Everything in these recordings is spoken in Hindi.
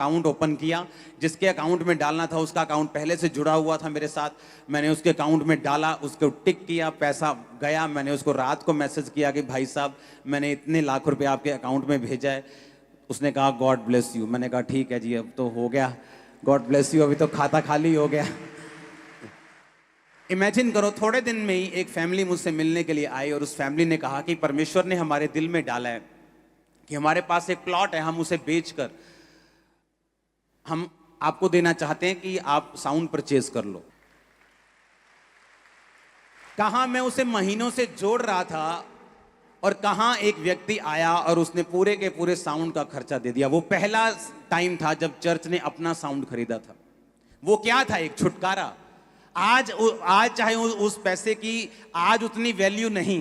अकाउंट ओपन किया, जिसके अकाउंट में डालना था उसका अकाउंट पहले से जुड़ा हुआ था मेरे साथ। मैंने उसके अकाउंट में डाला, उसको टिक किया, पैसा गया। मैंने उसको रात को मैसेज किया कि भाई साहब मैंने इतने लाख रुपए आपके अकाउंट में भेजा है। उसने कहा गॉड ब्लेस यू। मैंने कहा ठीक है जी, अब तो हो गया, गॉड ब्लेस यू, अभी तो खाता खाली हो गया। इमेजिन करो, थोड़े दिन में ही एक फैमिली मुझसे मिलने के लिए आई और उस फैमिली ने कहा कि परमेश्वर ने हमारे दिल में डाला है कि हमारे पास एक प्लॉट है, हम उसे बेचकर हम आपको देना चाहते हैं कि आप साउंड परचेज कर लो। कहां मैं उसे महीनों से जोड़ रहा था और कहां एक व्यक्ति आया और उसने पूरे के पूरे साउंड का खर्चा दे दिया। वो पहला टाइम था जब चर्च ने अपना साउंड खरीदा था। वो क्या था? एक छुटकारा। आज चाहे उस पैसे की आज उतनी वैल्यू नहीं,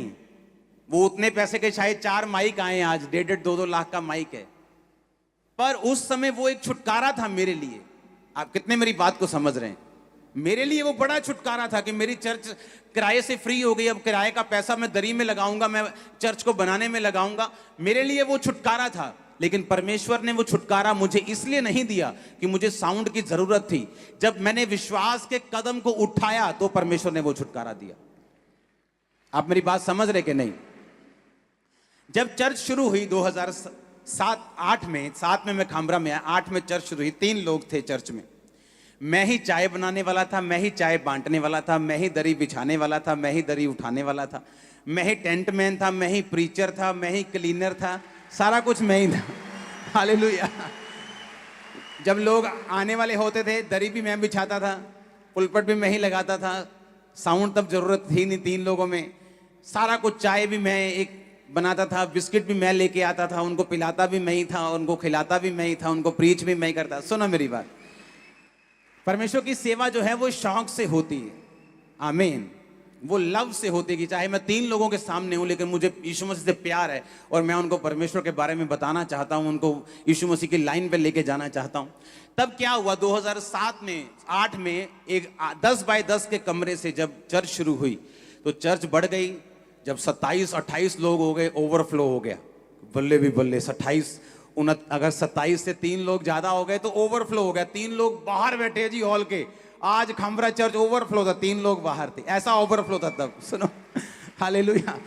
वो उतने पैसे के शायद 4 माइक आए, आज 1.5-2 लाख का माइक है, पर उस समय वो एक छुटकारा था मेरे लिए। आप कितने मेरी बात को समझ रहे हैं? मेरे लिए वो बड़ा छुटकारा था कि मेरी चर्च किराए से फ्री हो गई। अब किराए का पैसा मैं दरी में लगाऊंगा, मैं चर्च को बनाने में लगाऊंगा। मेरे लिए वो छुटकारा था। लेकिन परमेश्वर ने वो छुटकारा मुझे इसलिए नहीं दिया कि मुझे साउंड की जरूरत थी। जब मैंने विश्वास के कदम को उठाया तो परमेश्वर ने वो छुटकारा दिया। आप मेरी बात समझ रहे कि नहीं? जब चर्च शुरू हुई 2007-8 में, 7 में मैं खामरा में आया, 8 में चर्च शुरू हुई। 3 लोग थे चर्च में। मैं ही चाय बनाने वाला था, मैं ही चाय बांटने वाला था, मैं ही दरी बिछाने वाला था, मैं ही दरी उठाने वाला था, मैं ही टेंट मैन था, मैं ही प्रीचर था, मैं ही क्लीनर था, सारा कुछ मैं ही था। हालेलुया। जब लोग आने वाले होते थे, दरी भी मैं बिछाता था, पुलपट भी मैं ही लगाता था। साउंड तब जरूरत थी नहीं 3 लोगों में। सारा कुछ, चाय भी मैं एक बनाता था, बिस्किट भी मैं लेके आता था, उनको पिलाता भी मैं ही था, उनको खिलाता भी मैं ही था, उनको प्रीच भी मैं ही करता। सुनो मेरी बात, परमेश्वर की सेवा जो है वो शौक से होती है। आमीन। वो लव से होती है कि चाहे मैं 3 लोगों के सामने हूं, लेकिन मुझे यीशु मसीह से प्यार है और मैं उनको परमेश्वर के बारे में बताना चाहता हूं, उनको यीशु मसीह की लाइन पे लेके जाना चाहता हूं। तब क्या हुआ, 2007 में 8 में एक 10 बाय 10 के कमरे से जब चर्च शुरू हुई तो चर्च बढ़ गई। जब 27-28 लोग हो गए, ओवरफ्लो हो गया। बल्ले भी बल्ले, 27 अगर 27 से 3 लोग ज्यादा हो गए तो ओवरफ्लो हो गया। 3 लोग बाहर बैठे जी हॉल के। आज खामरा चर्च ओवरफ्लो था, 3 लोग बाहर थे, ऐसा ओवरफ्लो था तब। सुनो, हालेलुया।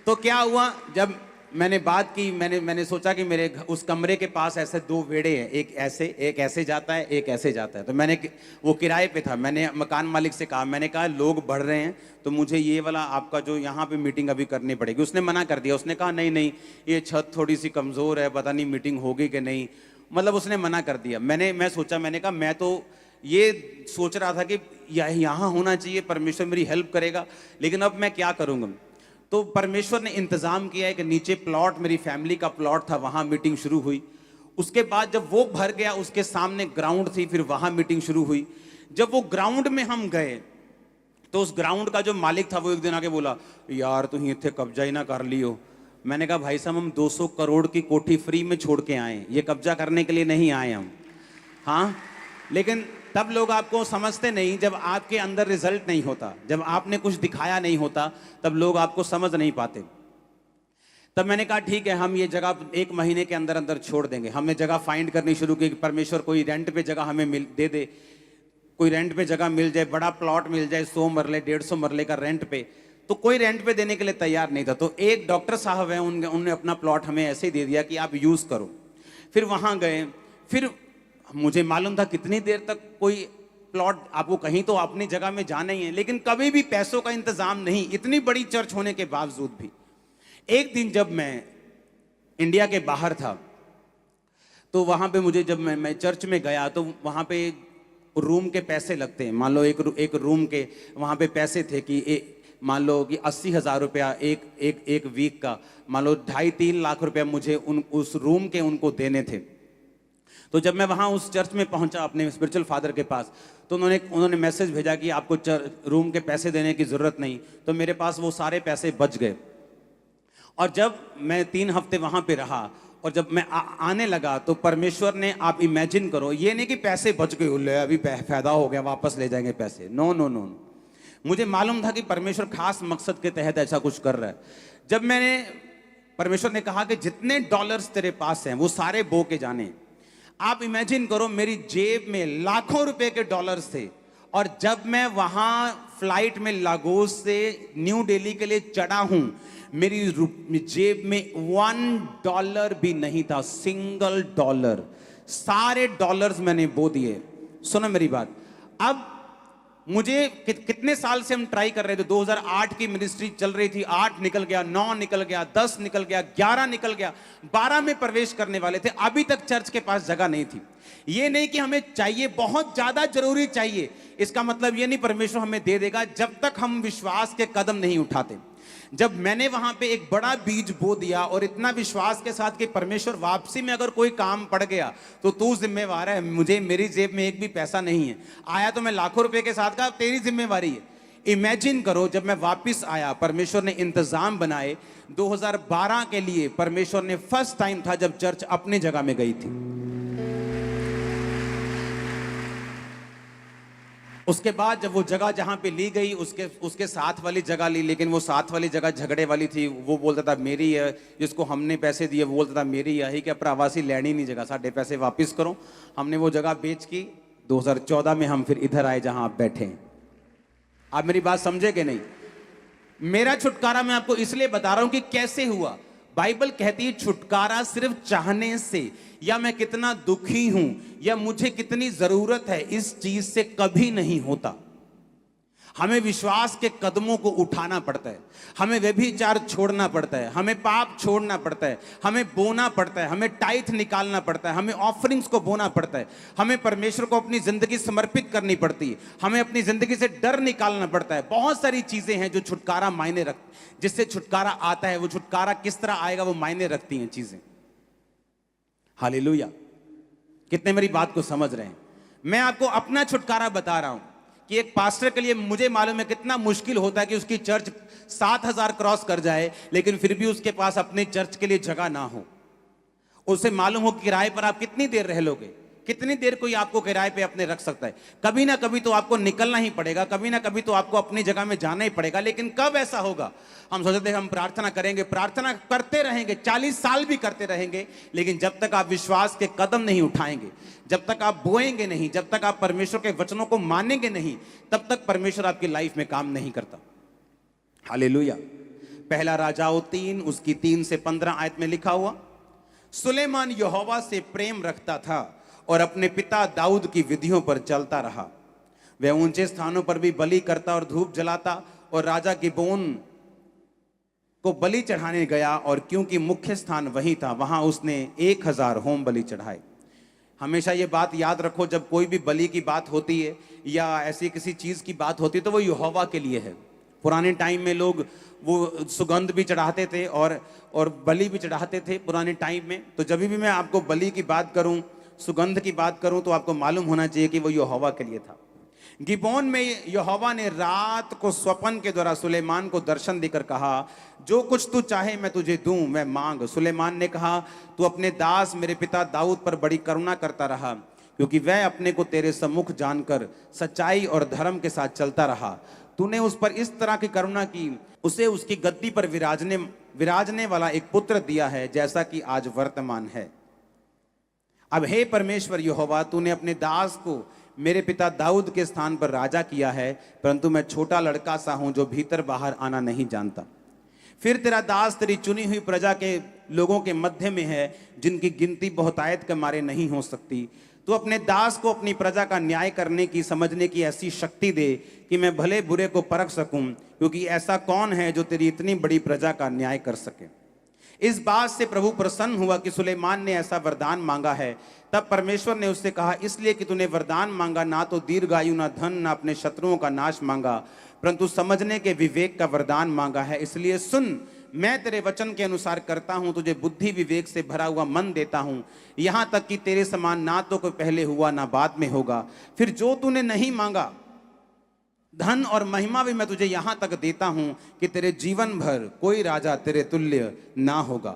तो क्या हुआ, जब मैंने बात की, मैंने सोचा कि मेरे उस कमरे के पास ऐसे 2 वेड़े हैं, एक ऐसे जाता है, एक ऐसे जाता है। तो मैंने, वो किराए पे था, मैंने मकान मालिक से कहा, मैंने कहा लोग बढ़ रहे हैं तो मुझे ये वाला आपका जो यहाँ पे मीटिंग अभी करनी पड़ेगी। उसने मना कर दिया। उसने कहा नहीं नहीं, ये छत थोड़ी सी कमज़ोर है, पता नहीं मीटिंग होगी कि नहीं। मतलब उसने मना कर दिया। मैं सोचा, मैंने कहा मैं तो ये सोच रहा था कि यहाँ होना चाहिए, परमेश्वर मेरी हेल्प करेगा, लेकिन अब मैं क्या करूँगा। तो परमेश्वर ने इंतजाम किया है कि नीचे प्लॉट, मेरी फैमिली का प्लॉट था, वहां मीटिंग शुरू हुई। उसके बाद जब वो भर गया, उसके सामने ग्राउंड थी, फिर वहां मीटिंग शुरू हुई। जब वो ग्राउंड में हम गए तो उस ग्राउंड का जो मालिक था वो एक दिन आके बोला, यार तुम इतने कब्जा ही ना कर लियो। मैंने कहा भाई साहब, हम 200 करोड़ की कोठी फ्री में छोड़ के आए, ये कब्जा करने के लिए नहीं आए हम। हाँ, लेकिन तब लोग आपको समझते नहीं, जब आपके अंदर रिजल्ट नहीं होता, जब आपने कुछ दिखाया नहीं होता, तब लोग आपको समझ नहीं पाते। तब मैंने कहा ठीक है, हम ये जगह 1 महीने के अंदर अंदर छोड़ देंगे। हमने जगह फाइंड करनी शुरू की। परमेश्वर कोई रेंट पे जगह हमें दे दे, कोई रेंट पे जगह मिल जाए, बड़ा प्लॉट मिल जाए, 100 मरले 150 मरले का रेंट पे। तो कोई रेंट पे देने के लिए तैयार नहीं था। तो एक डॉक्टर साहब है, उन्होंने अपना प्लॉट हमें ऐसे ही दे दिया कि आप यूज करो। फिर वहां गए, फिर मुझे मालूम था कितनी देर तक कोई प्लॉट, आपको कहीं तो अपनी जगह में जाना ही है, लेकिन कभी भी पैसों का इंतजाम नहीं, इतनी बड़ी चर्च होने के बावजूद भी। एक दिन जब मैं इंडिया के बाहर था तो वहां पे मुझे, जब मैं चर्च में गया तो वहां पे रूम के पैसे लगते हैं। मान लो एक रूम के वहां पे पैसे थे कि मान लो कि 80,000 रुपया एक वीक का, मान लो 2.5-3 लाख रुपया मुझे उस रूम के उनको देने थे। तो जब मैं वहाँ उस चर्च में पहुँचा अपने स्पिरिचुअल फादर के पास, तो उन्होंने मैसेज भेजा कि आपको रूम के पैसे देने की ज़रूरत नहीं। तो मेरे पास वो सारे पैसे बच गए। और जब मैं 3 हफ्ते वहाँ पे रहा और जब मैं आने लगा तो परमेश्वर ने, आप इमेजिन करो, ये नहीं कि पैसे बच गए, ले अभी फ़ायदा हो गया वापस ले जाएंगे पैसे। नो नो नो, मुझे मालूम था कि परमेश्वर खास मकसद के तहत ऐसा कुछ कर रहा है। जब परमेश्वर ने कहा कि जितने डॉलर्स तेरे पास हैं वो सारे बो के जाने, आप इमेजिन करो, मेरी जेब में लाखों रुपए के डॉलर्स थे, और जब मैं वहां फ्लाइट में लागोस से न्यू दिल्ली के लिए चढ़ा हूं, मेरी जेब में $1 भी नहीं था, सिंगल डॉलर। सारे डॉलर्स मैंने बो दिए। सुनो मेरी बात। अब मुझे कितने साल से हम ट्राई कर रहे थे, 2008 की मिनिस्ट्री चल रही थी, 8 निकल गया, 9 निकल गया, 10 निकल गया, 11 निकल गया, 12 में प्रवेश करने वाले थे, अभी तक चर्च के पास जगह नहीं थी। ये नहीं कि हमें चाहिए, बहुत ज्यादा जरूरी चाहिए, इसका मतलब ये नहीं परमेश्वर हमें दे देगा जब तक हम विश्वास के कदम नहीं उठाते। जब मैंने वहां पे एक बड़ा बीज बो दिया और इतना विश्वास के साथ कि परमेश्वर वापसी में अगर कोई काम पड़ गया तो तू जिम्मेवार है, मुझे मेरी जेब में एक भी पैसा नहीं है, आया तो मैं लाखों रुपए के साथ का, तेरी जिम्मेवारी है। इमेजिन करो, जब मैं वापस आया, परमेश्वर ने इंतजाम बनाए। 2012 के लिए परमेश्वर ने फर्स्ट टाइम था जब चर्च अपनी जगह में गई थी। उसके बाद जब वो जगह जहां पे ली गई, उसके साथ वाली जगह ली, लेकिन वो साथ वाली जगह झगड़े वाली थी। वो बोलता था मेरी है, जिसको हमने पैसे दिए वो बोलता था मेरी है, ही क्या प्रवासी लेनी नहीं जगह, साढ़े पैसे वापस करो। हमने वो जगह बेच की। 2014 में हम फिर इधर आए जहां आप बैठे हैं। आप मेरी बात समझे कि नहीं? मेरा छुटकारा मैं आपको इसलिए बता रहा हूं कि कैसे हुआ। बाइबल कहती है छुटकारा सिर्फ चाहने से, या मैं कितना दुखी हूं, या मुझे कितनी जरूरत है, इस चीज से कभी नहीं होता। हमें विश्वास के कदमों को उठाना पड़ता है, हमें व्यभिचार छोड़ना पड़ता है, हमें पाप छोड़ना पड़ता है, हमें बोना पड़ता है, हमें टाइथ निकालना पड़ता है, हमें ऑफरिंग्स को बोना पड़ता है, हमें परमेश्वर को अपनी जिंदगी समर्पित करनी पड़ती है, हमें अपनी जिंदगी से डर निकालना पड़ता है। बहुत सारी चीजें हैं जो छुटकारा मायने रख, जिससे छुटकारा आता है। वो छुटकारा किस तरह आएगा वो मायने रखती हैं चीजें। हालेलुया। कितने मेरी बात को समझ रहे हैं? मैं आपको अपना छुटकारा बता रहा हूं कि एक पास्टर के लिए मुझे मालूम है कितना मुश्किल होता है कि उसकी चर्च 7,000 क्रॉस कर जाए, लेकिन फिर भी उसके पास अपने चर्च के लिए जगह ना हो। उसे मालूम हो किराए पर आप कितनी देर रह लोगे, कितनी देर कोई आपको किराए पे अपने रख सकता है। कभी ना कभी तो आपको निकलना ही पड़ेगा, कभी ना कभी तो आपको अपनी जगह में जाना ही पड़ेगा। लेकिन कब ऐसा होगा? हम सोचते हैं हम प्रार्थना करेंगे, प्रार्थना करते रहेंगे, 40 साल भी करते रहेंगे, लेकिन जब तक आप विश्वास के कदम नहीं उठाएंगे, जब तक आप बोएंगे नहीं, जब तक आप परमेश्वर के वचनों को मानेंगे नहीं, तब तक परमेश्वर आपकी लाइफ में काम नहीं करता। हालेलुया। पहला राजाओं 3 उसकी 3 से 15 आयत में लिखा हुआ, सुलेमान यहोवा से प्रेम रखता था और अपने पिता दाऊद की विधियों पर चलता रहा। वह ऊंचे स्थानों पर भी बलि करता और धूप जलाता, और राजा गिबोन को बलि चढ़ाने गया, और क्योंकि मुख्य स्थान वही था, वहां उसने 1000 होम बलि चढ़ाए। हमेशा ये बात याद रखो, जब कोई भी बलि की बात होती है या ऐसी किसी चीज की बात होती है तो वो यहोवा के लिए है। पुराने टाइम में लोग वो सुगंध भी चढ़ाते थे और बलि भी चढ़ाते थे पुराने टाइम में। तो जब भी मैं आपको बलि की बात करूं, सुगंध की बात करूं, तो आपको मालूम होना चाहिए कि वो यहोवा के लिए था। गिबोन में यहोवा ने रात को स्वप्न के द्वारा सुलेमान को दर्शन देकर कहा, जो कुछ तू चाहे मैं तुझे दूं, मैं मांग। सुलेमान ने कहा, तू अपने दास मेरे पिता दाऊद पर बड़ी करुणा करता रहा, क्योंकि वह अपने को तेरे सम्मुख जानकर सच्चाई और धर्म के साथ चलता रहा। तूने उस पर इस तरह की करुणा की, उसे उसकी गद्दी पर विराजने वाला एक पुत्र दिया है, जैसा कि आज वर्तमान है। अब हे परमेश्वर यहोवा, तूने अपने दास को मेरे पिता दाऊद के स्थान पर राजा किया है, परंतु मैं छोटा लड़का सा हूं जो भीतर बाहर आना नहीं जानता। फिर तेरा दास तेरी चुनी हुई प्रजा के लोगों के मध्य में है, जिनकी गिनती बहुतायत के मारे नहीं हो सकती। तू अपने दास को अपनी प्रजा का न्याय करने की, समझने की ऐसी शक्ति दे कि मैं भले बुरे को परख सकूं, क्योंकि ऐसा कौन है जो तेरी इतनी बड़ी प्रजा का न्याय कर सके। इस बात से प्रभु प्रसन्न हुआ कि सुलेमान ने ऐसा वरदान मांगा है। तब परमेश्वर ने उससे कहा, इसलिए कि तूने वरदान मांगा, ना तो दीर्घायु, ना धन, ना अपने शत्रुओं का नाश मांगा, परंतु समझने के विवेक का वरदान मांगा है। इसलिए सुन, मैं तेरे वचन के अनुसार करता हूं, तुझे बुद्धि विवेक से भरा हुआ मन देता हूं, यहां तक कि तेरे समान ना तो कोई पहले हुआ ना बाद में होगा। फिर जो तूने नहीं मांगा, धन और महिमा भी मैं तुझे यहां तक देता हूं कि तेरे जीवन भर कोई राजा तेरे तुल्य ना होगा।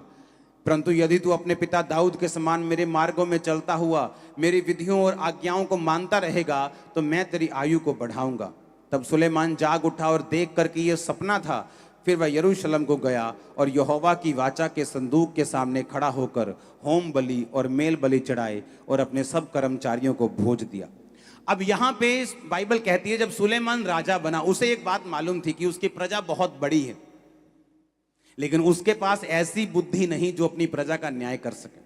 परंतु यदि तू अपने पिता दाऊद के समान मेरे मार्गों में चलता हुआ मेरी विधियों और आज्ञाओं को मानता रहेगा, तो मैं तेरी आयु को बढ़ाऊंगा। तब सुलेमान जाग उठा और देख कर कि यह सपना था, फिर वह यरूशलेम को गया और यहोवा की वाचा के संदूक के सामने खड़ा होकर होम बलि और मेल बलि चढ़ाए और अपने सब कर्मचारियों को भोज दिया। अब यहां पे बाइबल कहती है जब सुलेमान राजा बना, उसे एक बात मालूम थी कि उसकी प्रजा बहुत बड़ी है, लेकिन उसके पास ऐसी बुद्धि नहीं जो अपनी प्रजा का न्याय कर सके।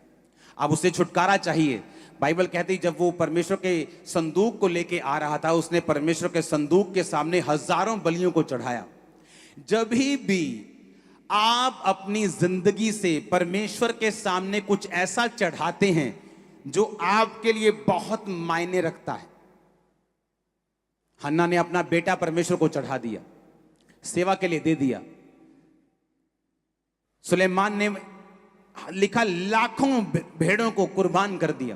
अब उसे छुटकारा चाहिए। बाइबल कहती जब वो परमेश्वर के संदूक को लेके आ रहा था, उसने परमेश्वर के संदूक के सामने हजारों बलियों को चढ़ाया। जब भी आप अपनी जिंदगी से परमेश्वर के सामने कुछ ऐसा चढ़ाते हैं जो आपके लिए बहुत मायने रखता है। हन्ना ने अपना बेटा परमेश्वर को चढ़ा दिया, सेवा के लिए दे दिया। सुलेमान ने लिखा लाखों भेड़ों को कुर्बान कर दिया।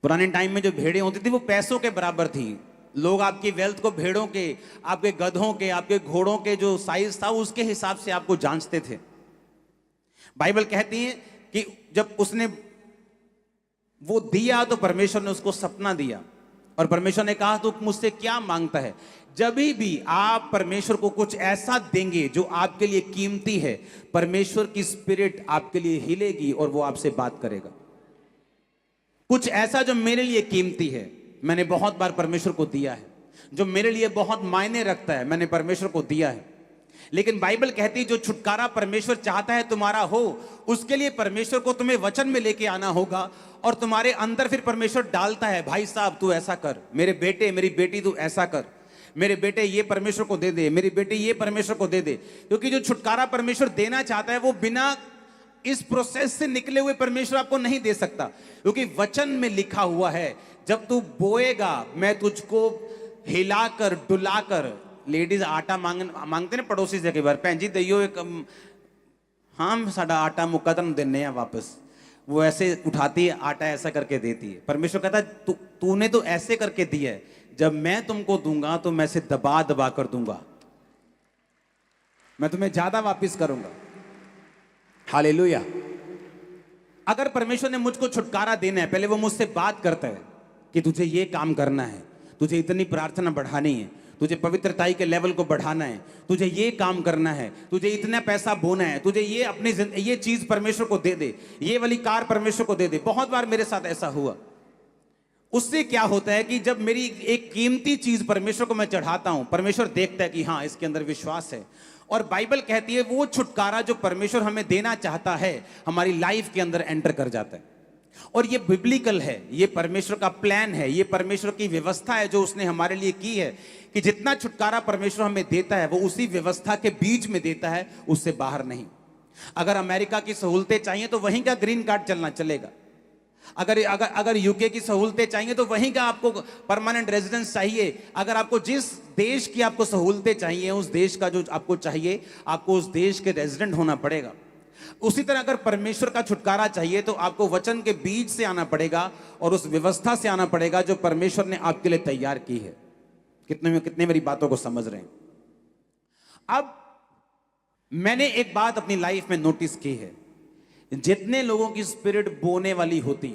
पुराने टाइम में जो भेड़ें होती थी वो पैसों के बराबर थी। लोग आपकी वेल्थ को भेड़ों के, आपके गधों के, आपके घोड़ों के जो साइज था उसके हिसाब से आपको जांचते थे। बाइबल कहती है कि जब उसने वो दिया तो परमेश्वर ने उसको सपना दिया और परमेश्वर ने कहा तू मुझसे क्या मांगता है। जब भी आप परमेश्वर को कुछ ऐसा देंगे जो आपके लिए कीमती है, परमेश्वर की स्पिरिट आपके लिए हिलेगी और वो आपसे बात करेगा। कुछ ऐसा जो मेरे लिए कीमती है, मैंने बहुत बार परमेश्वर को दिया है। जो मेरे लिए बहुत मायने रखता है, मैंने परमेश्वर को दिया है। लेकिन बाइबल कहती है जो छुटकारा परमेश्वर चाहता है तुम्हारा हो, उसके लिए परमेश्वर को तुम्हें वचन में लेके आना होगा और तुम्हारे अंदर फिर परमेश्वर डालता है, भाई साहब तू ऐसा कर, मेरे बेटे मेरी बेटी तू ऐसा कर, मेरे बेटे ये परमेश्वर को दे दे, मेरी बेटी ये परमेश्वर को दे दे। क्योंकि जो छुटकारा परमेश्वर देना चाहता है वो बिना इस प्रोसेस से निकले हुए परमेश्वर आपको नहीं दे सकता। क्योंकि वचन में लिखा हुआ है जब तू बोएगा मैं तुझको हिलाकर डुलाकर, लेडीज आटा मांगते ने पड़ोसी से कई बार, भैन जी दइयो एक, हाँ साडा आटा मुक्का तुम देने वापस, वो ऐसे उठाती है आटा ऐसा करके देती है। परमेश्वर कहता है तूने तो ऐसे करके दिया है, जब मैं तुमको दूंगा तो मैं से दबा दबा कर दूंगा, मैं तुम्हें ज्यादा वापस करूंगा। हालेलुया। अगर परमेश्वर ने मुझको छुटकारा देना है, पहले वो मुझसे बात करता है कि तुझे ये काम करना है, तुझे इतनी प्रार्थना बढ़ानी है, तुझे पवित्रताई के लेवल को बढ़ाना है, तुझे ये काम करना है, तुझे इतना पैसा बोना है, तुझे ये अपनी ये चीज परमेश्वर को दे दे, ये वाली कार परमेश्वर को दे दे। बहुत बार मेरे साथ ऐसा हुआ। उससे क्या होता है कि जब मेरी एक कीमती चीज परमेश्वर को मैं चढ़ाता हूं, परमेश्वर देखता है कि हाँ इसके अंदर विश्वास है। और बाइबल कहती है वो छुटकारा जो परमेश्वर हमें देना चाहता है हमारी लाइफ के अंदर एंटर कर जाता है। और ये बिब्लिकल है, ये परमेश्वर का प्लान है, ये परमेश्वर की व्यवस्था है जो उसने हमारे लिए की है कि जितना छुटकारा परमेश्वर हमें देता है वो उसी व्यवस्था के बीच में देता है, उससे बाहर नहीं। अगर अमेरिका की सहूलतें चाहिए तो वहीं का ग्रीन कार्ड चलना चलेगा। अगर अगर अगर यूके की सहूलतें चाहिए तो वहीं का आपको परमानेंट रेजिडेंस चाहिए। अगर आपको जिस देश की आपको सहूलतें चाहिए, उस देश का जो आपको चाहिए, आपको उस देश के रेजिडेंट होना पड़ेगा। उसी तरह अगर परमेश्वर का छुटकारा चाहिए तो आपको वचन के बीच से आना पड़ेगा और उस व्यवस्था से आना पड़ेगा जो परमेश्वर ने आपके लिए तैयार की है। कितने मेरी बातों को समझ रहे हैं? अब मैंने एक बात अपनी लाइफ में नोटिस की है, जितने लोगों की स्पिरिट बोने वाली होती,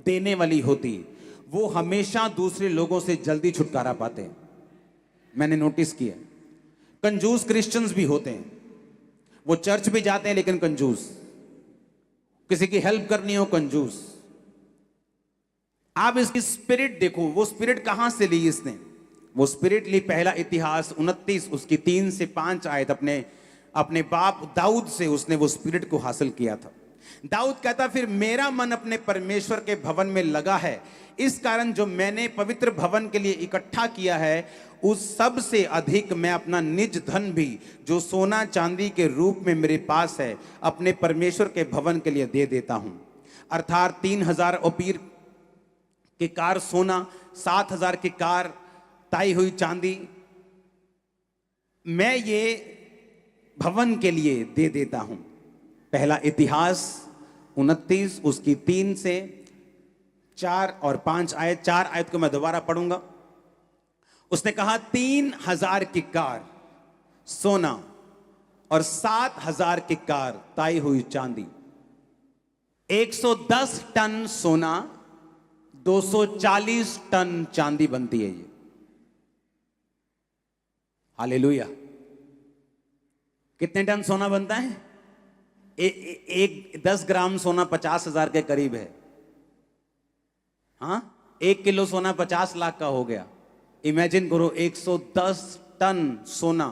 देने वाली होती, वो हमेशा दूसरे लोगों से जल्दी छुटकारा पाते हैं। मैंने नोटिस किया। कंजूस क्रिश्चियंस भी होते हैं, वो चर्च भी जाते हैं लेकिन कंजूस, किसी की हेल्प करनी हो कंजूस। आप इसकी स्पिरिट देखो, वो स्पिरिट कहां से ली इसने? वो स्पिरिट ली पहला इतिहास 29 उसकी 3 से 5 आयत, अपने बाप दाऊद से उसने वो स्पिरिट को हासिल किया था। दाऊद कहता फिर मेरा मन अपने परमेश्वर के भवन में लगा है, इस कारण जो मैंने पवित्र भवन के लिए इकट्ठा किया है उस सब से अधिक मैं अपना निज धन भी जो सोना चांदी के रूप में मेरे पास है अपने परमेश्वर के भवन के लिए दे देता हूं। अर्थात 3000 ओपीर के कार सोना, 7000 की कार ताई हुई चांदी मैं ये भवन के लिए दे देता हूं। पहला इतिहास 29 उसकी 3 से 4 और 5 आयत, 4 आयत को मैं दोबारा पढ़ूंगा। उसने कहा 3000 की कार सोना और 7000 की कार ताई हुई चांदी, 110 टन सोना 240 टन चांदी बनती है ये। हालेलुया। कितने टन सोना बनता है? एक 10 ग्राम सोना 50,000 के करीब है। हाँ, 1 किलो सोना 50 लाख का हो गया। इमेजिन करो 110 टन सोना।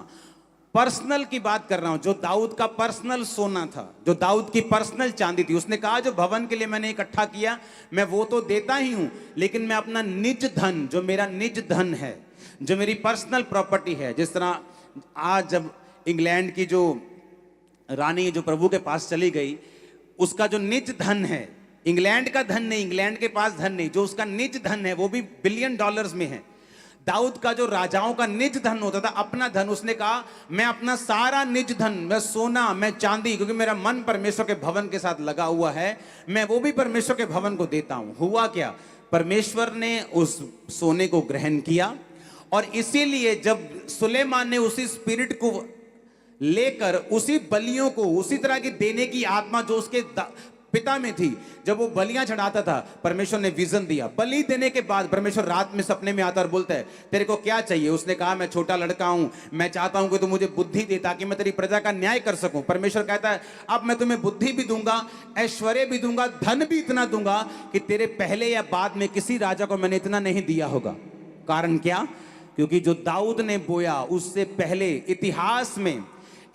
पर्सनल की बात कर रहा हूं, जो दाऊद का पर्सनल सोना था, जो दाऊद की पर्सनल चांदी थी। उसने कहा जो भवन के लिए मैंने इकट्ठा किया मैं वो तो देता ही हूं, लेकिन मैं अपना निज धन, जो मेरा निज धन है, जो मेरी पर्सनल प्रॉपर्टी है, जिस तरह आज जब इंग्लैंड की जो रानी जो प्रभु के पास चली गई, उसका जो निज धन है, इंग्लैंड का धन नहीं, इंग्लैंड के पास धन नहीं, जो उसका निज धन है वो भी बिलियन डॉलर्स में है। दाऊद का जो राजाओं का निज धन होता था, अपना धन, उसने कहा मैं अपना सारा निज धन, मैं सोना, मैं चांदी, क्योंकि मेरा मन परमेश्वर के भवन के साथ लगा हुआ है, मैं वो भी परमेश्वर के भवन को देता हूं। हुआ क्या? परमेश्वर ने उस सोने को ग्रहण किया, और इसीलिए जब सुलेमान ने उसी स्पिरिट को लेकर उसी बलियों को उसी तरह की देने की आत्मा जो उसके पिता में थी, जब वो बलियां चढ़ाता था, परमेश्वर ने विजन दिया। बलि देने के बाद परमेश्वर रात में सपने में आता और बोलता है तेरे को क्या चाहिए? उसने कहा मैं छोटा लड़का हूं, मैं चाहता हूं कि तू मुझे बुद्धि दे ताकि मैं तेरी प्रजा का न्याय कर सकूं। परमेश्वर कहता है अब मैं तुम्हें बुद्धि भी दूंगा, ऐश्वर्य भी दूंगा, धन भी इतना दूंगा कि तेरे पहले या बाद में किसी राजा को मैंने इतना नहीं दिया होगा। कारण क्या? क्योंकि जो दाऊद ने बोया उससे पहले इतिहास में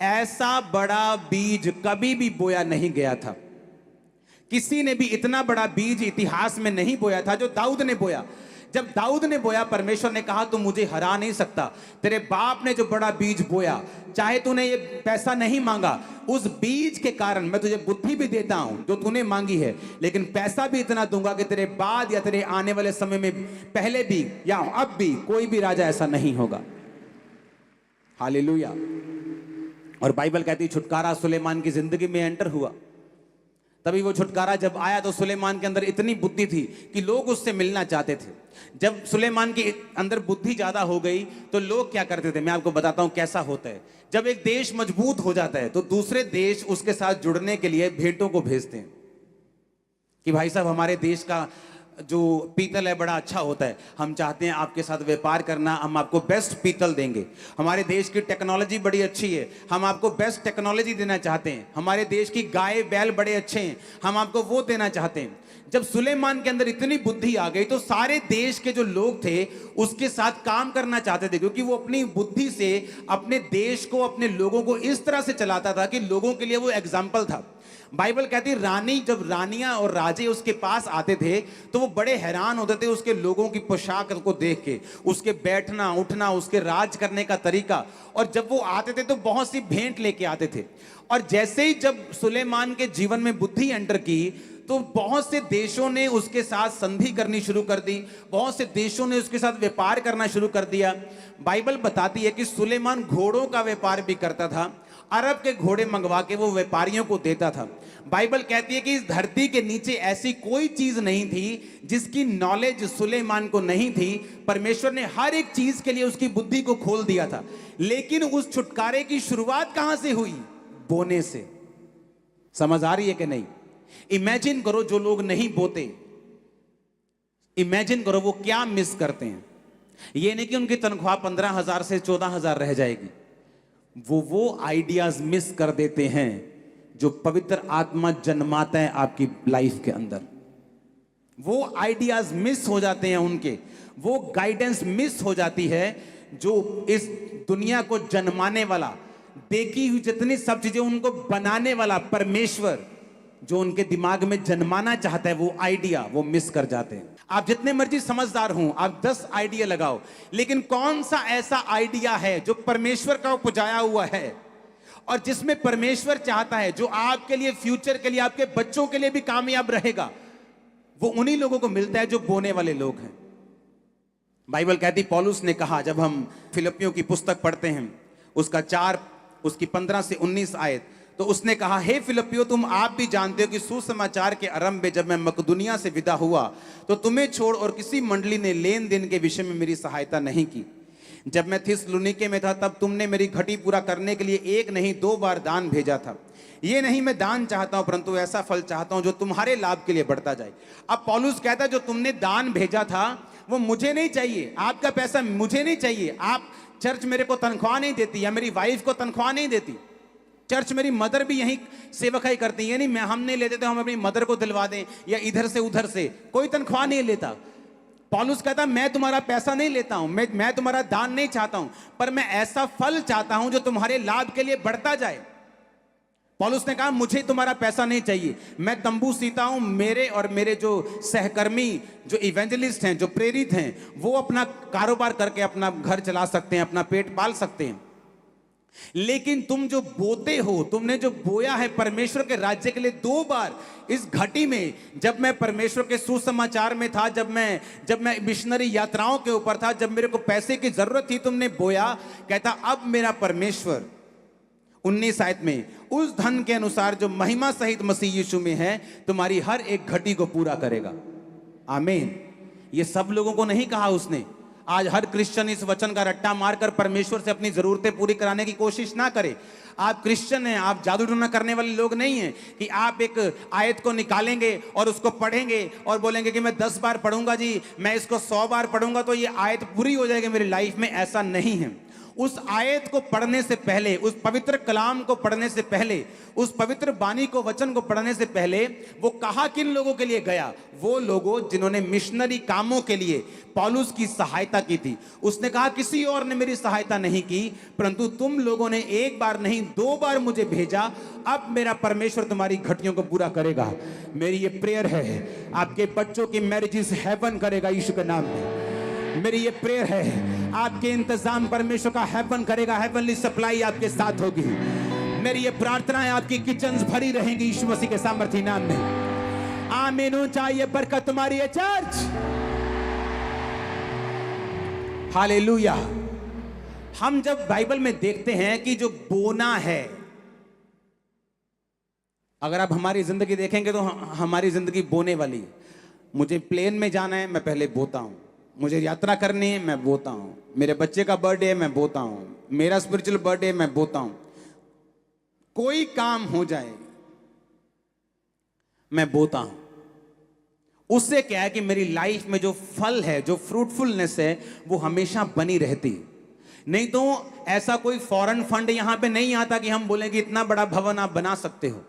ऐसा बड़ा बीज कभी भी बोया नहीं गया था। किसी ने भी इतना बड़ा बीज इतिहास में नहीं बोया था जो दाऊद ने बोया। जब दाऊद ने बोया, परमेश्वर ने कहा तू मुझे हरा नहीं सकता। तेरे बाप ने जो बड़ा बीज बोया, चाहे तूने ये पैसा नहीं मांगा, उस बीज के कारण मैं तुझे बुद्धि भी देता हूं जो तूने मांगी है, लेकिन पैसा भी इतना दूंगा कि तेरे बाद या तेरे आने वाले समय में पहले भी या अब भी कोई भी राजा ऐसा नहीं होगा। हालेलुया। और बाइबल कहती है छुटकारा सुलेमान की जिंदगी में एंटर हुआ। तभी वो छुटकारा जब आया तो सुलेमान के अंदर इतनी बुद्धि थी कि लोग उससे मिलना चाहते थे। जब सुलेमान के अंदर बुद्धि ज्यादा हो गई तो लोग क्या करते थे, मैं आपको बताता हूं कैसा होता है। जब एक देश मजबूत हो जाता है तो दूसरे देश उसके साथ जुड़ने के लिए भेंटों को भेजते हैं कि भाई साहब हमारे देश का जो पीतल है बड़ा अच्छा होता है, हम चाहते हैं आपके साथ व्यापार करना, हम आपको बेस्ट पीतल देंगे। हमारे देश की टेक्नोलॉजी बड़ी अच्छी है, हम आपको बेस्ट टेक्नोलॉजी देना चाहते हैं। हमारे देश की गाय बैल बड़े अच्छे हैं, हम आपको वो देना चाहते हैं। जब सुलेमान के अंदर इतनी बुद्धि आ गई तो सारे देश के जो लोग थे उसके साथ काम करना चाहते थे, क्योंकि वो अपनी बुद्धि से अपने देश को, अपने लोगों को इस तरह से चलाता था कि लोगों के लिए वो एग्जाम्पल था। बाइबल कहती है रानी, जब रानियां और राजे उसके पास आते थे तो वो बड़े हैरान होते थे उसके लोगों की पोशाक को देख के, उसके बैठना उठना, उसके राज करने का तरीका। और जब वो आते थे तो बहुत सी भेंट लेके आते थे। और जैसे ही जब सुलेमान के जीवन में बुद्धि एंटर की तो बहुत से देशों ने उसके साथ संधि करनी शुरू कर दी, बहुत से देशों ने उसके साथ व्यापार करना शुरू कर दिया। बाइबल बताती है कि सुलेमान घोड़ों का व्यापार भी करता था, अरब के घोड़े मंगवा के वो व्यापारियों को देता था। बाइबल कहती है कि इस धरती के नीचे ऐसी कोई चीज नहीं थी जिसकी नॉलेज सुलेमान को नहीं थी। परमेश्वर ने हर एक चीज के लिए उसकी बुद्धि को खोल दिया था। लेकिन उस छुटकारे की शुरुआत कहां से हुई? बोने से। समझ आ रही है कि नहीं? इमेजिन करो जो लोग नहीं बोते, इमेजिन करो वो क्या मिस करते हैं। ये नहीं कि उनकी तनख्वाह 15,000 से 14,000 रह जाएगी, वो आइडियाज मिस कर देते हैं जो पवित्र आत्मा जन्माता है आपकी लाइफ के अंदर। वो आइडियाज मिस हो जाते हैं उनके, वो गाइडेंस मिस हो जाती है जो इस दुनिया को जन्माने वाला, देखी हुई जितनी सब चीजें उनको बनाने वाला परमेश्वर जो उनके दिमाग में जन्माना चाहता है, वो आइडिया वो मिस कर जाते हैं। आप जितने मर्जी समझदार हों, आप 10 आइडिया लगाओ, लेकिन कौन सा ऐसा आइडिया है जो परमेश्वर का उपजाया हुआ है और जिसमें परमेश्वर चाहता है, जो आपके लिए, फ्यूचर के लिए, आपके बच्चों के लिए भी कामयाब रहेगा? वो उन्हीं लोगों को मिलता है जो बोने वाले लोग हैं। बाइबल कहती, पौलुस ने कहा, जब हम फिलिपियों की पुस्तक पढ़ते हैं उसका 4 उसकी 15 से 19 आयत, तो उसने कहा, हे फिलिपियो, तुम आप भी जानते हो कि सुसमाचार के आरंभ में जब मैं मकदुनिया से विदा हुआ तो तुम्हें छोड़ और किसी मंडली ने लेन देन के विषय में मेरी सहायता नहीं की। जब मैं थिस्सलुनीके में था तब तुमने मेरी घटी पूरा करने के लिए 1 नहीं 2 बार दान भेजा था। ये नहीं मैं दान चाहता हूं, परंतु ऐसा फल चाहता हूं जो तुम्हारे लाभ के लिए बढ़ता जाए। अब पौलुस कहता है, जो तुमने दान भेजा था वो मुझे नहीं चाहिए, आपका पैसा मुझे नहीं चाहिए। आप चर्च मेरे को तनख्वाह नहीं देती या मेरी वाइफ को तनख्वाह नहीं देती, चर्च मेरी मदर भी यही सेवकाई करती है, नहीं मैं हम नहीं लेते तो हम अपनी मदर को दिलवा दें, या इधर से उधर से, कोई तनख्वाह नहीं लेता। पौलुस कहता मैं तुम्हारा पैसा नहीं लेता हूं, मैं तुम्हारा दान नहीं चाहता हूं, पर मैं ऐसा फल चाहता हूं जो तुम्हारे लाभ के लिए बढ़ता जाए। पौलुस ने कहा मुझे तुम्हारा पैसा नहीं चाहिए, मैं तंबू सीता हूं, मेरे और मेरे जो सहकर्मी जो इवेंजलिस्ट हैं, जो प्रेरित हैं, वो अपना कारोबार करके अपना घर चला सकते हैं, अपना पेट पाल सकते हैं। लेकिन तुम जो बोते हो, तुमने जो बोया है परमेश्वर के राज्य के लिए, 2 बार इस घटी में, जब मैं परमेश्वर के सुसमाचार में था, जब मैं मिशनरी यात्राओं के ऊपर था, जब मेरे को पैसे की जरूरत थी, तुमने बोया। कहता अब मेरा परमेश्वर 19 आयत में उस धन के अनुसार जो महिमा सहित मसीह यीशु में है, तुम्हारी हर एक घटी को पूरा करेगा। आमीन। ये सब लोगों को नहीं कहा उसने। आज हर क्रिश्चियन इस वचन का रट्टा मारकर परमेश्वर से अपनी जरूरतें पूरी कराने की कोशिश ना करे। आप क्रिश्चियन हैं, आप जादू टोना करने वाले लोग नहीं हैं कि आप एक आयत को निकालेंगे और उसको पढ़ेंगे और बोलेंगे कि मैं 10 बार पढ़ूंगा जी, मैं इसको 100 बार पढ़ूंगा तो ये आयत पूरी हो जाएगी मेरी लाइफ में। ऐसा नहीं है। उस आयत को पढ़ने से पहले, उस पवित्र कलाम को पढ़ने से पहले, उस पवित्र बानी को, वचन को पढ़ने से पहले वो कहा किन लोगों के लिए गया? वो लोगों जिन्होंने मिशनरी कामों के लिए पौलुस की सहायता की थी। उसने कहा किसी और ने मेरी सहायता नहीं की, परंतु तुम लोगों ने 1 बार नहीं 2 बार मुझे भेजा। अब मेरा परमेश्वर तुम्हारी घटियों को पूरा करेगा। मेरी ये प्रेयर है, आपके बच्चों की मैरिजेस हेवन करेगा यीशु के नाम में। मेरी ये प्रेयर है, आपके इंतजाम परमेश्वर का हेवन करेगा, हेवनली सप्लाई आपके साथ होगी। मेरी ये प्रार्थना है, आपकी किचन्स भरी रहेंगी यीशु मसीह के सामर्थी नाम में। आमीन। चाहिए बरकत तुम्हारी है चर्च। हालेलुया। हम जब बाइबल में देखते हैं कि जो बोना है, अगर आप हमारी जिंदगी देखेंगे तो हमारी जिंदगी बोने वाली है। मुझे प्लेन में जाना है, मैं पहले बोता हूं। मुझे यात्रा करनी है, मैं बोता हूं। मेरे बच्चे का बर्थडे है, मैं बोता हूं। मेरा स्पिरिचुअल बर्थडे है, मैं बोता हूं। कोई काम हो जाए, मैं बोता हूं। उससे क्या है कि मेरी लाइफ में जो फल है, जो फ्रूटफुलनेस है, वो हमेशा बनी रहती। नहीं तो ऐसा कोई फॉरेन फंड यहां पे नहीं आता कि हम बोलें कि इतना बड़ा भवन आप बना सकते हो।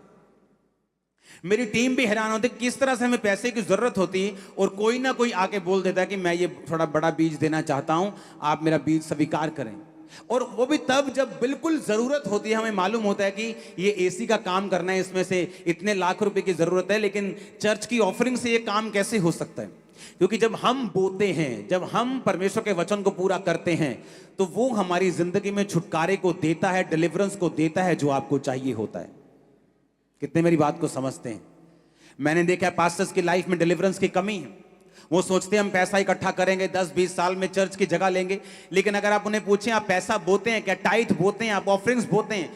मेरी टीम भी हैरान होती किस तरह से हमें पैसे की जरूरत होती और कोई ना कोई आके बोल देता है कि मैं ये थोड़ा बड़ा बीज देना चाहता हूं, आप मेरा बीज स्वीकार करें। और वो भी तब जब बिल्कुल जरूरत होती है। हमें मालूम होता है कि ये एसी का काम करना है, इसमें से इतने लाख रुपए की जरूरत है, लेकिन चर्च की ऑफरिंग से ये काम कैसे हो सकता है? क्योंकि जब हम बोते हैं, जब हम परमेश्वर के वचन को पूरा करते हैं, तो वो हमारी जिंदगी में छुटकारे को देता है, डिलीवरेंस को देता है, जो आपको चाहिए होता है। कितने मेरी बात को समझते हैं? मैंने देखा पास्टर्स की लाइफ में डिलीवरेंस की कमी है। वो सोचते हैं हम पैसा इकट्ठा करेंगे, 10-20 साल में चर्च की जगह लेंगे। लेकिन अगर आप उन्हें पूछें आप पैसा बोते हैं क्या, टाइथ बोते हैं, आप ऑफरिंग्स बोते हैं?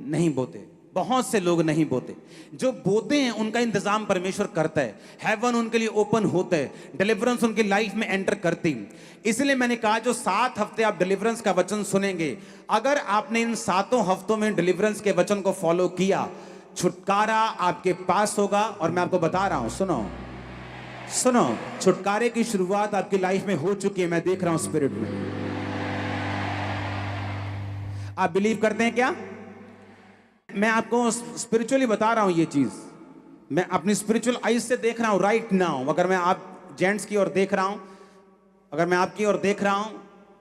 नहीं बोते। बहुत से लोग नहीं बोते। जो बोते हैं उनका इंतजाम परमेश्वर करता है, हेवन उनके लिए ओपन होता है, डिलीवरेंस उनकी लाइफ में एंटर करती। इसलिए मैंने कहा जो 7 हफ्ते आप डिलीवरेंस का वचन सुनेंगे, अगर आपने इन 7 हफ्तों में डिलीवरेंस के वचन को फॉलो किया, छुटकारा आपके पास होगा। और मैं आपको बता रहा हूं, सुनो, छुटकारे की शुरुआत आपकी लाइफ में हो चुकी है। मैं देख रहा हूं स्पिरिट में। आप बिलीव करते हैं क्या? मैं आपको स्पिरिचुअली बता रहा हूं ये चीज। मैं अपनी स्पिरिचुअल आईज से देख रहा हूं राइट नाउ। अगर मैं आप जेंट्स की ओर देख रहा हूं, अगर मैं आपकी ओर देख रहा हूं,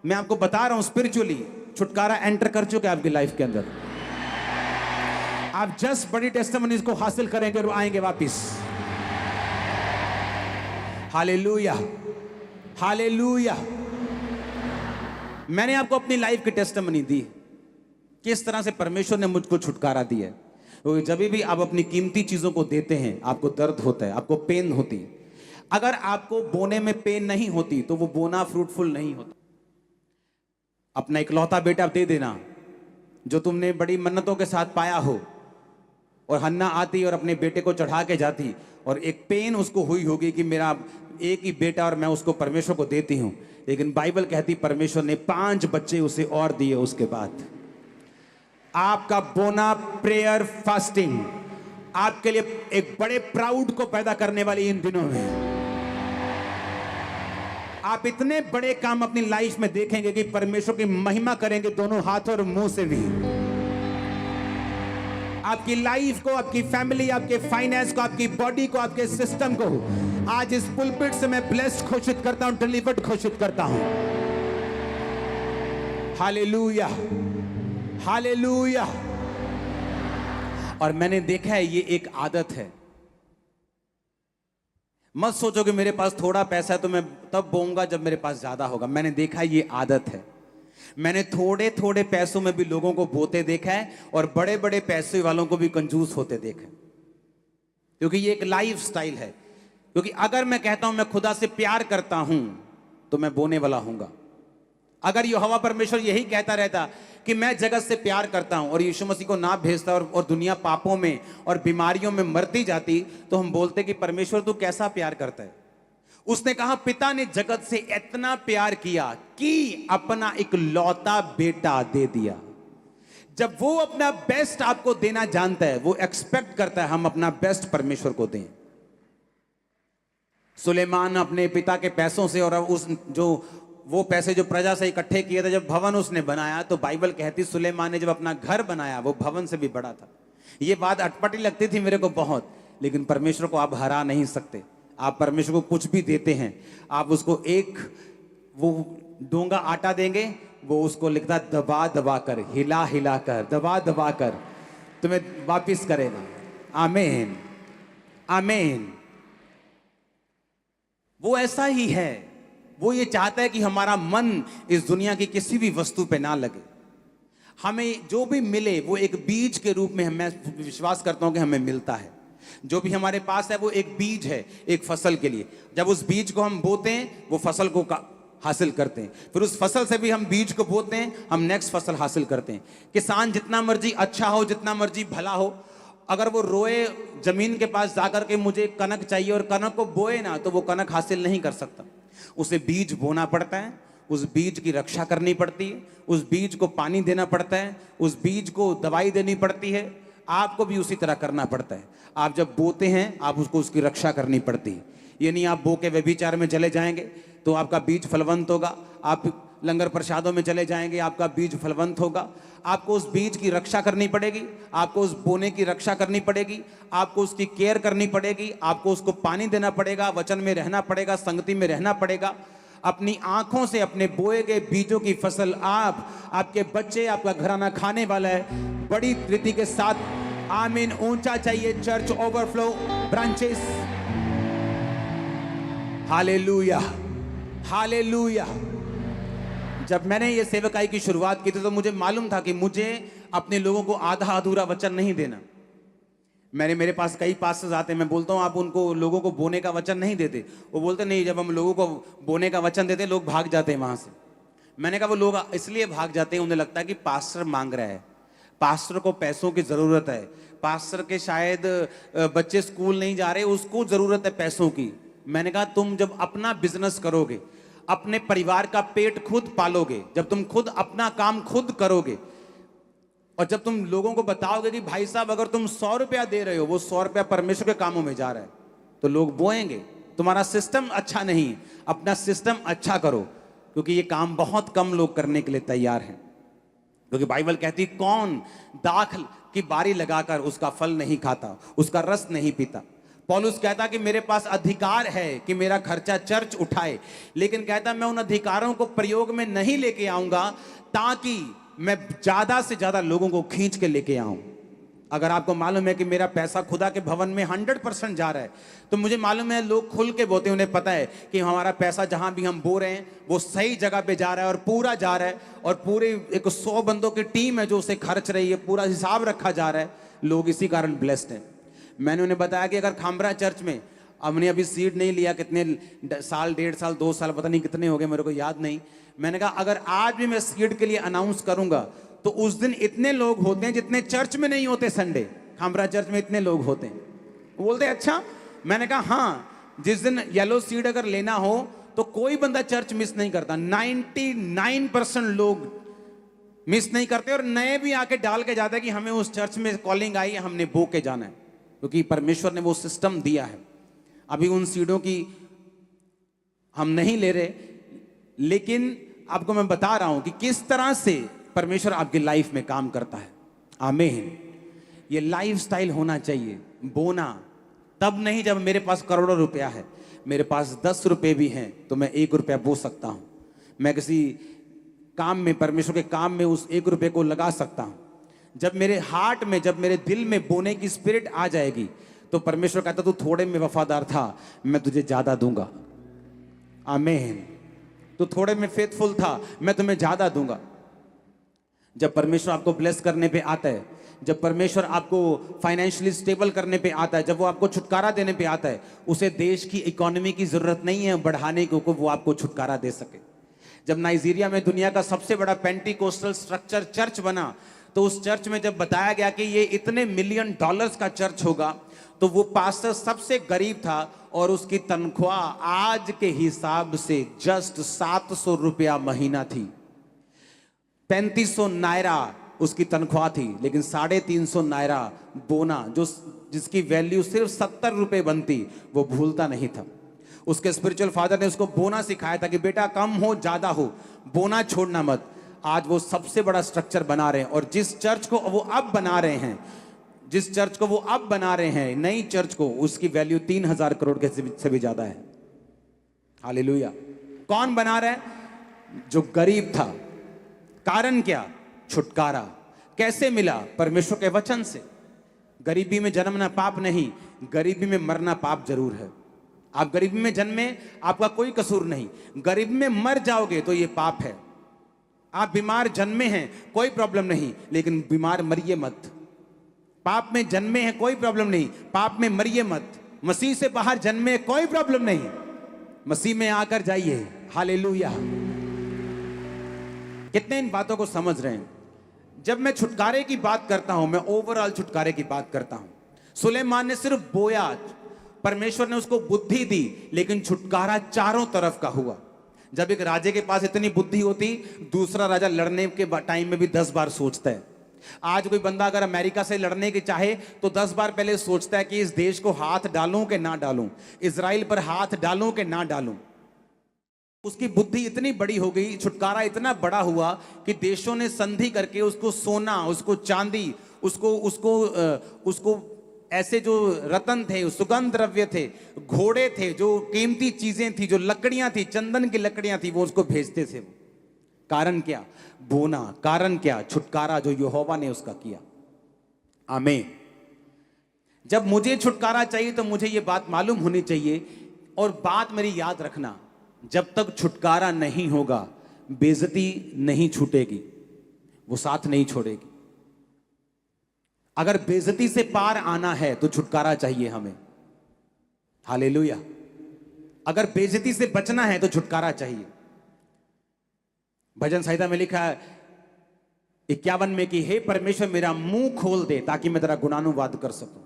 मैं आपको बता रहा हूं स्पिरिचुअली छुटकारा एंटर कर चुका है आपकी लाइफ के अंदर। आप जस्ट बड़ी टेस्टिमनीज को हासिल करेंगे और आएंगे वापिस। Hallelujah, hallelujah. मैंने आपको अपनी लाइफ की टेस्टिमनी दी, किस तरह से परमेश्वर ने मुझको छुटकारा दिया है। क्योंकि जब भी आप अपनी कीमती चीजों को देते हैं, आपको दर्द होता है, आपको पेन होती है। अगर आपको बोने में पेन नहीं होती तो वो बोना फ्रूटफुल नहीं होता। अपना इकलौता बेटा दे देना जो तुमने बड़ी मन्नतों के साथ पाया हो, और हन्ना आती और अपने बेटे को चढ़ा के जाती, और एक पेन उसको हुई होगी कि मेरा एक ही बेटा और मैं उसको परमेश्वर को देती हूं। लेकिन बाइबल कहती परमेश्वर ने 5 बच्चे उसे और दिए उसके बाद। आपका बोना, प्रेयर, फास्टिंग आपके लिए एक बड़े प्राउड को पैदा करने वाली इन दिनों में। आप इतने बड़े काम अपनी लाइफ में देखेंगे कि परमेश्वर की महिमा करेंगे दोनों हाथ और मुंह से भी। आपकी लाइफ को, आपकी फैमिली, आपके फाइनेंस को, आपकी बॉडी को, आपके सिस्टम को आज इस पुलपिट से मैं ब्लेस्ड घोषित करता हूं, डिलीवर्ड घोषित करता हूं। Hallelujah, hallelujah. और मैंने देखा है ये एक आदत है। मत सोचो कि मेरे पास थोड़ा पैसा है तो मैं तब बोऊंगा जब मेरे पास ज्यादा होगा। मैंने देखा ये आदत है। मैंने थोड़े थोड़े पैसों में भी लोगों को बोते देखा है और बड़े बड़े पैसे वालों को भी कंजूस होते देखा है, क्योंकि ये एक लाइफ स्टाइल है। क्योंकि अगर मैं कहता हूं मैं खुदा से प्यार करता हूं तो मैं बोने वाला हूंगा। अगर यहोवा परमेश्वर यही कहता रहता कि मैं जगत से प्यार करता हूं और यीशु मसीह को ना भेजता और दुनिया पापों में और बीमारियों में मरती जाती, तो हम बोलते कि परमेश्वर तू कैसा प्यार करता है। उसने कहा पिता ने जगत से इतना प्यार किया कि अपना एक लौता बेटा दे दिया। जब वो अपना बेस्ट आपको देना जानता है, वो एक्सपेक्ट करता है हम अपना बेस्ट परमेश्वर को दें। सुलेमान अपने पिता के पैसों से और उस वो पैसे जो प्रजा से इकट्ठे किए थे, जब भवन उसने बनाया, तो बाइबल कहती सुलेमान ने जब अपना घर बनाया वो भवन से भी बड़ा था। ये बात अटपटी लगती थी मेरे को बहुत, लेकिन परमेश्वर को आप हरा नहीं सकते। आप परमेश्वर को कुछ भी देते हैं, आप उसको एक वो डोंगा आटा देंगे, वो उसको लिखता दबा दबा कर, हिला हिला कर, दबा दबा कर तुम्हें वापिस करेगा। आमीन, आमीन। वो ऐसा ही है। वो ये चाहता है कि हमारा मन इस दुनिया की किसी भी वस्तु पे ना लगे। हमें जो भी मिले वो एक बीज के रूप में, मैं विश्वास करता हूं कि हमें मिलता है। जो भी हमारे पास है वो एक बीज है, एक फसल के लिए। जब उस बीज को हम बोते हैं, वो फसल को हासिल करते हैं। फिर उस फसल से भी हम बीज को बोते हैं, हम नेक्स्ट फसल हासिल करते हैं। किसान जितना मर्जी अच्छा हो, जितना मर्जी भला हो, अगर वो रोए जमीन के पास जाकर के मुझे कनक चाहिए और कनक को बोए ना, तो वो कनक हासिल नहीं कर सकता। उसे बीज बोना पड़ता है, उस बीज की रक्षा करनी पड़ती है, उस बीज को पानी देना पड़ता है, उस बीज को दवाई देनी पड़ती है। आपको भी उसी तरह करना पड़ता है। आप जब बोते हैं, आप उसको उसकी रक्षा करनी पड़ती है। ये नहीं आप बो के व्यभिचार में चले जाएंगे तो आपका बीज फलवंत होगा। आप लंगर प्रसादों में चले जाएंगे, आपका बीज फलवंत होगा। आपको उस बीज की रक्षा करनी पड़ेगी, आपको उस बोने की रक्षा करनी पड़ेगी, आपको उसकी केयर करनी पड़ेगी, आपको उसको पानी देना पड़ेगा, वचन में रहना पड़ेगा, संगति में रहना पड़ेगा। अपनी आंखों से अपने बोए गए बीजों की फसल आप, आपके बच्चे, आपका घराना खाने वाला है बड़ी रीति के साथ। आमीन। ऊंचा चाहिए church overflow branches. Hallelujah, hallelujah. जब मैंने ये सेवकाई की शुरुआत की थी तो मुझे मालूम था कि मुझे अपने लोगों को आधा अधूरा वचन नहीं देना। मेरे पास कई पास्टर्स आते हैं, मैं बोलता हूँ आप उनको लोगों को बोने का वचन नहीं देते। वो बोलते नहीं, जब हम लोगों को बोने का वचन देते लोग भाग जाते हैं वहां से। मैंने कहा वो लोग इसलिए भाग जाते हैं, उन्हें लगता है कि पास्टर मांग रहा है, पास्टर को पैसों की जरूरत है, पास्टर के शायद बच्चे स्कूल नहीं जा रहे, उसको जरूरत है पैसों की। मैंने कहा तुम जब अपना बिजनेस करोगे, अपने परिवार का पेट खुद पालोगे, जब तुम खुद अपना काम खुद करोगे और जब तुम लोगों को बताओगे कि भाई साहब अगर तुम 100 रुपया दे रहे हो, वो 100 रुपया परमेश्वर के कामों में जा रहा है, तो लोग बोएंगे। तुम्हारा सिस्टम अच्छा नहीं, अपना सिस्टम अच्छा करो, क्योंकि ये काम बहुत कम लोग करने के लिए तैयार हैं। क्योंकि बाइबल कहती कौन दाख की बारी लगाकर उसका फल नहीं खाता, उसका रस नहीं पीता। पौलुस कहता कि मेरे पास अधिकार है कि मेरा खर्चा चर्च उठाए, लेकिन कहता मैं उन अधिकारों को प्रयोग में नहीं लेके आऊंगा ताकि मैं ज्यादा से ज्यादा लोगों को खींच के लेके आऊं। अगर आपको मालूम है कि मेरा पैसा खुदा के भवन में 100% जा रहा है, तो मुझे मालूम है लोग खुल के बोते, उन्हें पता है कि हमारा पैसा जहां भी हम बो रहे हैं वो सही जगह पे जा रहा है और पूरा जा रहा है, और पूरे एक 100 बंदों की टीम है जो उसे खर्च रही है, पूरा हिसाब रखा जा रहा है। लोग इसी कारण ब्लेस्ड हैं। मैंने उन्हें बताया कि अगर खामरा चर्च में, हमने अभी सीड नहीं लिया, कितने साल, 1.5 साल 2 साल पता नहीं कितने हो गए, मेरे को याद नहीं। मैंने कहा अगर आज भी मैं सीड के लिए अनाउंस करूंगा तो उस दिन इतने लोग होते हैं जितने चर्च में नहीं होते। संडे खामरा चर्च में इतने लोग होते हैं। वो बोलते अच्छा। मैंने कहा हाँ, जिस दिन येलो सीड अगर लेना हो तो कोई बंदा चर्च मिस नहीं करता। 99% लोग मिस नहीं करते, और नए भी आके डाल के जाते हैं कि हमें उस चर्च में कॉलिंग आई है, हमने बो के जाना है, क्योंकि परमेश्वर ने वो सिस्टम दिया है। अभी उन सीडों की हम नहीं ले रहे, लेकिन आपको मैं बता रहा हूं कि किस तरह से परमेश्वर आपकी लाइफ में काम करता है। आमीन। ये लाइफस्टाइल होना चाहिए। बोना तब नहीं जब मेरे पास करोड़ों रुपया है, मेरे पास 10 रुपए भी हैं तो मैं 1 रुपया बो सकता हूं। मैं किसी काम में, परमेश्वर के काम में उस 1 रुपये को लगा सकता हूं। जब मेरे हार्ट में, जब मेरे दिल में बोने की स्पिरिट आ जाएगी तो परमेश्वर कहता तू थोड़े में वफादार था, मैं तुझे ज्यादा दूंगा। आमीन। तू थोड़े में फेथफुल था, मैं तुम्हें ज्यादा दूंगा। जब परमेश्वर आपको ब्लेस करने पे आता है, जब परमेश्वर आपको फाइनेंशियली स्टेबल करने पे आता है, जब वो आपको छुटकारा देने पे आता है, उसे देश की इकोनॉमी की जरूरत नहीं है बढ़ाने को, वो आपको छुटकारा दे सके। जब नाइजीरिया में दुनिया का सबसे बड़ा पेंटिकोस्टल स्ट्रक्चर चर्च बना, तो उस चर्च में जब बताया गया कि ये इतने $1 मिलियन का चर्च होगा, तो वो पास्टर सबसे गरीब था और उसकी तनख्वाह आज के हिसाब से जस्ट 700 रुपया महीना थी। 3500 नायरा उसकी तनख्वाह थी, लेकिन 350 नायरा बोना, जो जिसकी वैल्यू सिर्फ 70 रुपए बनती, वो भूलता नहीं था। उसके स्पिरिचुअल फादर ने उसको बोना सिखाया था कि बेटा कम हो ज्यादा हो, बोना छोड़ना मत। आज वो सबसे बड़ा स्ट्रक्चर बना रहे हैं, और जिस चर्च को वो अब बना रहे हैं, जिस चर्च को वो अब बना रहे हैं, नई चर्च को, उसकी वैल्यू 3000 करोड़ के से भी ज्यादा है। हालेलुया। कौन बना रहा है? जो गरीब था। कारण क्या? छुटकारा। कैसे मिला? परमेश्वर के वचन से। गरीबी में जन्मना पाप नहीं, गरीबी में मरना पाप जरूर है। आप गरीबी में जन्मे, आपका कोई कसूर नहीं, गरीबी में मर जाओगे तो ये पाप है। आप बीमार जन्मे हैं, कोई प्रॉब्लम नहीं, लेकिन बीमार मरिए मत। पाप में जन्मे हैं, कोई प्रॉब्लम नहीं, पाप में मरिए मत। मसीह से बाहर जन्मे, कोई प्रॉब्लम नहीं, मसीह में आकर जाइए। हालेलुया। कितने इन बातों को समझ रहे हैं? जब मैं छुटकारे की बात करता हूं, मैं ओवरऑल छुटकारे की बात करता हूं। सुलेमान ने सिर्फ बोया, परमेश्वर ने उसको बुद्धि दी, लेकिन छुटकारा चारों तरफ का हुआ। जब एक राजे के पास इतनी बुद्धि होती, दूसरा राजा लड़ने के टाइम में भी 10 बार सोचता है। आज कोई बंदा अगर अमेरिका से लड़ने की चाहे तो 10 बार पहले सोचता है कि इस देश को हाथ डालूं कि ना डालूं, इजराइल पर हाथ डालूं कि ना डालूं। उसकी बुद्धि इतनी बड़ी हो गई, छुटकारा इतना बड़ा हुआ कि देशों ने संधि करके उसको सोना, उसको चांदी, उसको ऐसे जो रतन थे, सुगंध द्रव्य थे, घोड़े थे, जो कीमती चीजें थी, जो लकड़ियां थी, चंदन की लकड़ियां थी, वो उसको भेजते थे। कारण क्या? बोना। कारण क्या? छुटकारा जो यहोवा ने उसका किया। आमीन। जब मुझे छुटकारा चाहिए तो मुझे ये बात मालूम होनी चाहिए, और बात मेरी याद रखना, जब तक छुटकारा नहीं होगा, बेइज्जती नहीं छूटेगी, वो साथ नहीं छोड़ेगी। अगर बेइज्जती से पार आना है तो छुटकारा चाहिए हमें। हालेलुया। अगर बेइज्जती से बचना है तो छुटकारा चाहिए। भजन संहिता में लिखा है 51 में कि हे परमेश्वर मेरा मुंह खोल दे ताकि मैं तेरा गुणानुवाद कर सकूं।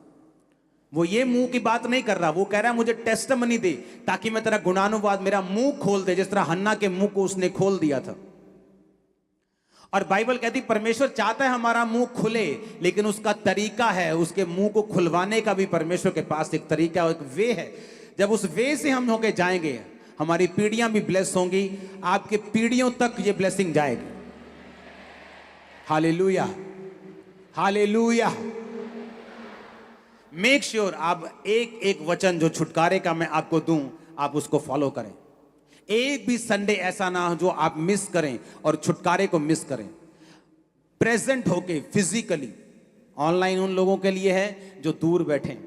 वो ये मुंह की बात नहीं कर रहा, वो कह रहा है मुझे टेस्टमनी दे ताकि मैं तेरा गुणानुवाद, मेरा मुंह खोल दे, जिस तरह हन्ना के मुंह को उसने खोल दिया था। और बाइबल कहती परमेश्वर चाहता है हमारा मुंह खुले, लेकिन उसका तरीका है, उसके मुंह को खुलवाने का भी परमेश्वर के पास एक तरीका, एक वे है। जब उस वे से हम होके जाएंगे, हमारी पीढ़ियां भी ब्लेस होंगी, आपके पीढ़ियों तक ये ब्लेसिंग जाएगी। Hallelujah, hallelujah. मेक श्योर आप एक एक वचन जो छुटकारे का मैं आपको दूं, आप उसको फॉलो करें। एक भी संडे ऐसा ना हो जो आप मिस करें और छुटकारे को मिस करें। प्रेजेंट होके फिजिकली। ऑनलाइन उन लोगों के लिए है जो दूर बैठे,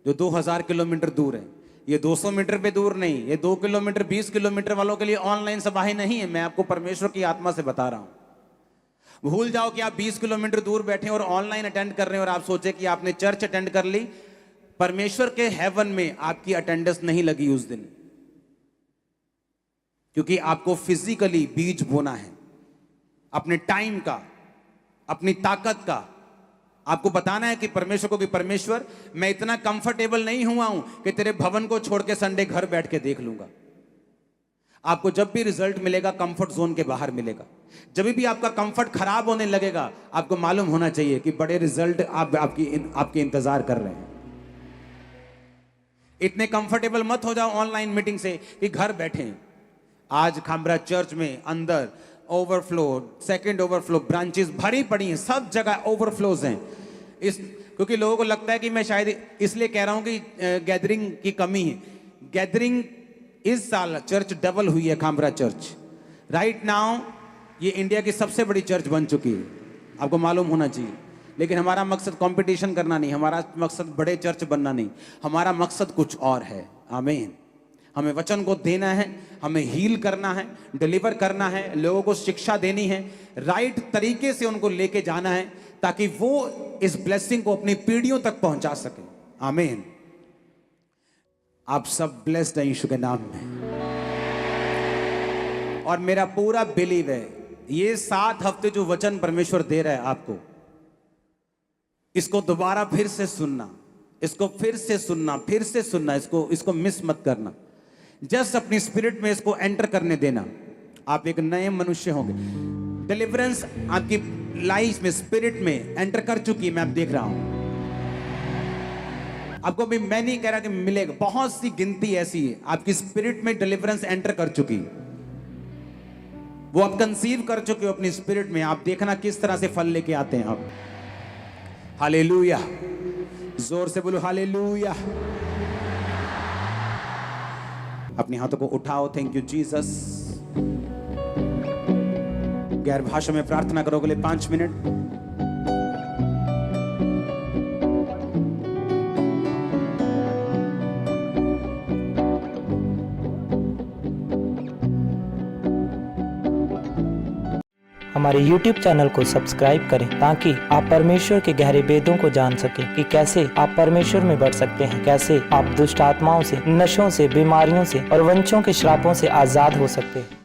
जो 2000 किलोमीटर दूर है। ये 200 मीटर पे दूर नहीं, ये 2 किलोमीटर 20 किलोमीटर वालों के लिए ऑनलाइन सभाएं नहीं है। मैं आपको परमेश्वर की आत्मा से बता रहा हूं। भूल जाओ कि आप 20 किलोमीटर दूर बैठे और ऑनलाइन अटेंड कर रहे हैं और आप सोचे कि आपने चर्च अटेंड कर ली। परमेश्वर के हेवन में आपकी अटेंडेंस नहीं लगी उस दिन, क्योंकि आपको फिजिकली बीज बोना है, अपने टाइम का, अपनी ताकत का। आपको बताना है कि परमेश्वर को, कि परमेश्वर मैं इतना कंफर्टेबल नहीं हुआ हूं कि तेरे भवन को छोड़ के संडे घर बैठ के देख लूंगा। आपको जब भी रिजल्ट मिलेगा कंफर्ट जोन के बाहर मिलेगा। जब भी आपका कंफर्ट खराब होने लगेगा, आपको मालूम होना चाहिए कि बड़े रिजल्ट आपके इंतजार कर रहे हैं। इतने कंफर्टेबल मत हो जाओ ऑनलाइन मीटिंग से कि घर बैठे। आज खामरा चर्च में अंदर ओवरफ्लो, सेकंड ओवरफ्लो, ब्रांचेस भरी पड़ी हैं, सब जगह ओवरफ्लोज हैं। इस क्योंकि लोगों को लगता है कि मैं शायद इसलिए कह रहा हूं कि गैदरिंग की कमी है। गैदरिंग इस साल चर्च डबल हुई है, खामरा चर्च। राइट नाउ ये इंडिया की सबसे बड़ी चर्च बन चुकी है, आपको मालूम होना चाहिए। लेकिन हमारा मकसद कंपटीशन करना नहीं, हमारा मकसद बड़े चर्च बनना नहीं, हमारा मकसद कुछ और है। आमीन। हमें वचन को देना है, हमें हील करना है, डिलीवर करना है, लोगों को शिक्षा देनी है, राइट तरीके से उनको लेके जाना है, ताकि वो इस ब्लेसिंग को अपनी पीढ़ियों तक पहुंचा सके। आमीन। आप सब ब्लेस्ड हैं यीशु के नाम में। और मेरा पूरा बिलीव है ये 7 हफ्ते जो वचन परमेश्वर दे रहा है आपको, इसको दोबारा फिर से सुनना, इसको फिर से सुनना, फिर से सुनना, इसको मिस मत करना। जस्ट अपनी स्पिरिट में इसको एंटर करने देना, आप एक नए मनुष्य होंगे। डिलीवरेंस आपकी लाइफ में स्पिरिट में एंटर कर चुकी है, मैं अब देख रहा हूं आपको भी। मैं नहीं कह रहा कि मिलेगा, बहुत सी गिनती ऐसी है आपकी स्पिरिट में डिलीवरेंस एंटर कर चुकी, वो आप कंसीव कर चुके हो अपनी स्पिरिट में। आप देखना किस तरह से फल लेके आते हैं आप। हालेलुया, जोर से बोलो हालेलुया। अपने हाथों को उठाओ। Thank you Jesus. गैर भाषा में प्रार्थना करो अगले 5 मिनट। हमारे YouTube चैनल को सब्सक्राइब करें ताकि आप परमेश्वर के गहरे वेदों को जान सकें कि कैसे आप परमेश्वर में बढ़ सकते हैं, कैसे आप दुष्ट आत्माओं से, नशों से, बीमारियों से और वंशों के श्रापों से आजाद हो सकते हैं।